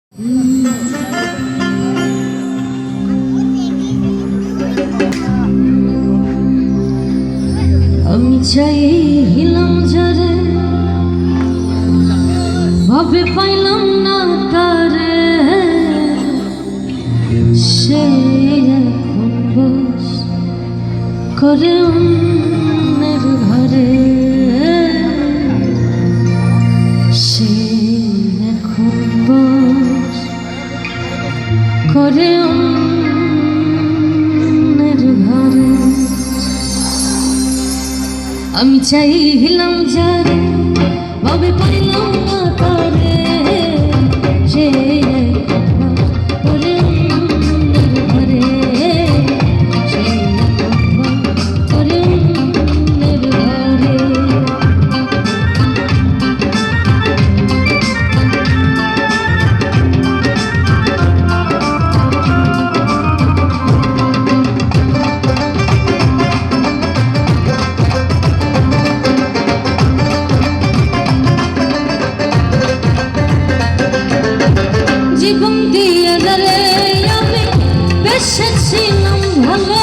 আমি চাইলাম যারে ভাবে পাইলাম না তারে, সে এখন বস করে অন্যের ঘরে। সে এখন বস করে অন্যের ঘরে। আমি চাইলাম যারে ভাবে পাইলাম না তারে, সে করে অন্যের ঘরে। সে করে অন্যের ঘরে। জীবন দিয়ে যারে আমি বেসেছিলাম ভালো,